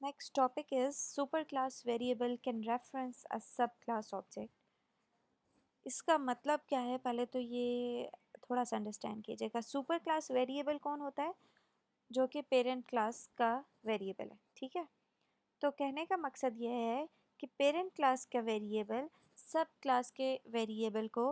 Next topic is superclass variable can reference a subclass object. इसका मतलब क्या है, पहले तो ये थोड़ा सा अंडरस्टैंड कीजिएगा। सुपर क्लास वेरिएबल कौन होता है? जो कि पेरेंट क्लास का वेरिएबल है, ठीक है। तो कहने का मकसद ये है कि पेरेंट क्लास का वेरिएबल सब क्लास के वेरिएबल को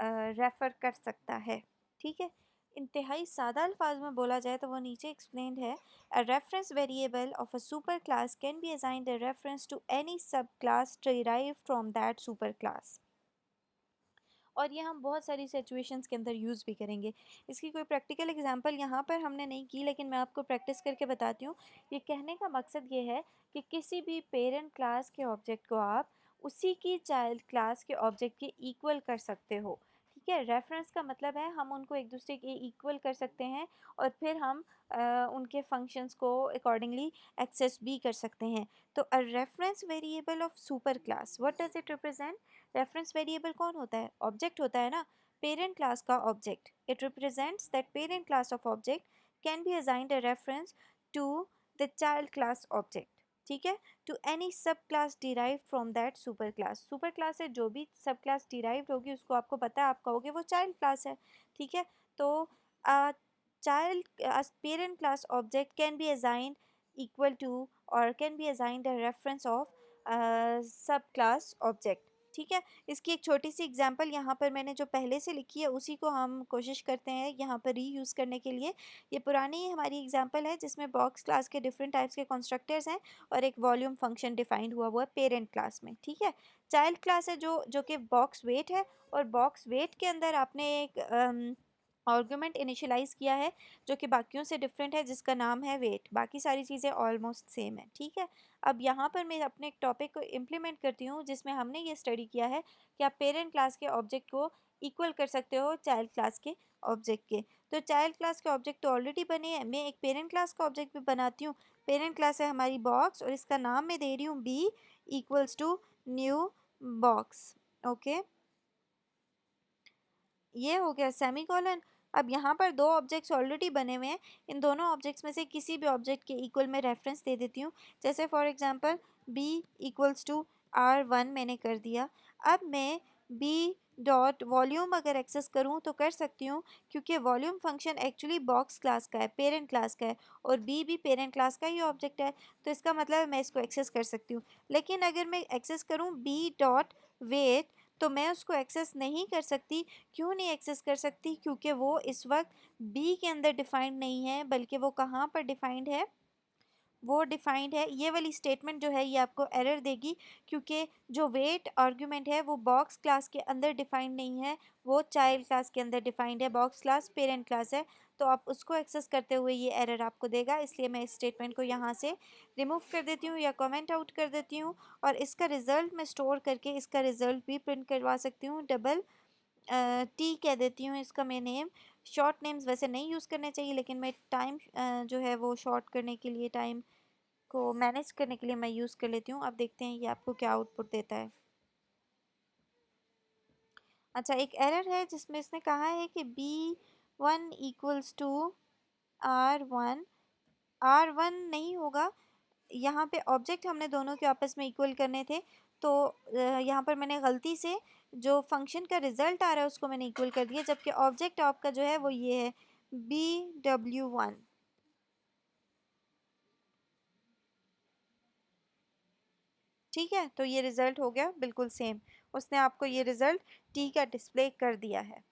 रेफ़र कर सकता है, ठीक है। इंतहाई सादा अल्फाज में बोला जाए तो वो नीचे एक्सप्लेन्ड है। A reference variable of a super class can be assigned a reference to any sub class derived from that super class. और ये हम बहुत सारी सिचुएशंस के अंदर यूज़ भी करेंगे। इसकी कोई प्रैक्टिकल एग्जांपल यहाँ पर हमने नहीं की, लेकिन मैं आपको प्रैक्टिस करके बताती हूँ। ये कहने का मकसद ये है कि किसी भी पेरेंट क्लास के ऑब्जेक्ट को आप उसी की चाइल्ड क्लास के ऑब्जेक्ट के इक्वल कर सकते हो, ठीक है। रेफरेंस का मतलब है हम उनको एक दूसरे के इक्वल कर सकते हैं और फिर हम उनके फंक्शंस को अकॉर्डिंगली एक्सेस भी कर सकते हैं। तो a reference variable of super class, what does it represent? Reference variable कौन होता है? ऑब्जेक्ट होता है ना, पेरेंट क्लास का object. It represents that parent class of object can be assigned a reference to the child class object, ठीक है, to any sub class derive from that super class. Super class से जो भी सब class derive होगी उसको आपको पता है, आप कहोगे वो चाइल्ड क्लास है, ठीक है। तो child parent class object can be assigned equal to or can be assigned a reference of सब क्लास ऑब्जेक्ट, ठीक है। इसकी एक छोटी सी एग्जांपल यहाँ पर मैंने जो पहले से लिखी है उसी को हम कोशिश करते हैं यहाँ पर रीयूज़ करने के लिए। ये पुरानी हमारी एग्जांपल है जिसमें बॉक्स क्लास के डिफरेंट टाइप्स के कंस्ट्रक्टर्स हैं और एक वॉल्यूम फंक्शन डिफाइंड हुआ है पेरेंट क्लास में, ठीक है। चाइल्ड क्लास है जो जो कि बॉक्स वेट है, और बॉक्स वेट के अंदर आपने एक आर्गुमेंट इनिशियलाइज किया है जो कि बाकियों से डिफरेंट है, जिसका नाम है वेट। बाकी सारी चीज़ें ऑलमोस्ट सेम है, ठीक है। अब यहाँ पर मैं अपने एक टॉपिक को इम्प्लीमेंट करती हूँ जिसमें हमने ये स्टडी किया है कि आप पेरेंट क्लास के ऑब्जेक्ट को इक्वल कर सकते हो चाइल्ड क्लास के ऑब्जेक्ट के। तो चाइल्ड क्लास के ऑब्जेक्ट तो ऑलरेडी बने हैं, मैं एक पेरेंट क्लास का ऑब्जेक्ट भी बनाती हूँ। पेरेंट क्लास है हमारी बॉक्स और इसका नाम मैं दे रही हूँ B equals to new box, okay. ये हो गया सेमी कॉलन। अब यहाँ पर दो ऑब्जेक्ट्स ऑलरेडी बने हुए हैं, इन दोनों ऑब्जेक्ट्स में से किसी भी ऑब्जेक्ट के इक्वल में रेफरेंस दे देती हूँ। जैसे for example B equals to R1 मैंने कर दिया। अब मैं बी डॉट वॉल्यूम अगर एक्सेस करूँ तो कर सकती हूँ, क्योंकि volume function actually box class का है, पेरेंट क्लास का है, और बी भी पेरेंट क्लास का ही ऑब्जेक्ट है। तो इसका मतलब मैं इसको एक्सेस कर सकती हूँ। लेकिन अगर मैं एक्सेस करूँ बी डॉट वेट तो मैं उसको एक्सेस नहीं कर सकती। क्यों नहीं एक्सेस कर सकती? क्योंकि वो इस वक्त बी के अंदर डिफाइंड नहीं है, बल्कि वो कहाँ पर डिफाइंड है? वो डिफाइंड है, ये वाली स्टेटमेंट जो है ये आपको एरर देगी, क्योंकि जो वेट आर्ग्यूमेंट है वो बॉक्स क्लास के अंदर डिफाइंड नहीं है, वो चाइल्ड क्लास के अंदर डिफाइंड है। बॉक्स क्लास पेरेंट क्लास है, तो आप उसको एक्सेस करते हुए ये एरर आपको देगा। इसलिए मैं इस स्टेटमेंट को यहाँ से रिमूव कर देती हूँ या कमेंट आउट कर देती हूँ, और इसका रिज़ल्ट मैं स्टोर करके इसका रिज़ल्ट भी प्रिंट करवा सकती हूँ। डबल टी कह देती हूँ इसका मैं नेम। शॉर्ट नेम्स वैसे नहीं यूज़ करने चाहिए, लेकिन मैं टाइम जो है वो शॉर्ट करने के लिए, टाइम को मैनेज करने के लिए मैं यूज़ कर लेती हूँ। अब देखते हैं ये आपको क्या आउटपुट देता है। अच्छा, एक एरर है जिसमें इसने कहा है कि B1 equals to R1। R1 नहीं होगा, यहाँ पे ऑब्जेक्ट हमने दोनों के आपस में इक्वल करने थे, तो यहाँ पर मैंने गलती से जो फंक्शन का रिजल्ट आ रहा है उसको मैंने इक्वल कर दिया, जबकि ऑब्जेक्ट आपका जो है वो ये है BW1, ठीक है। तो ये रिज़ल्ट हो गया बिल्कुल सेम, उसने आपको ये रिज़ल्ट टी का डिस्प्ले कर दिया है।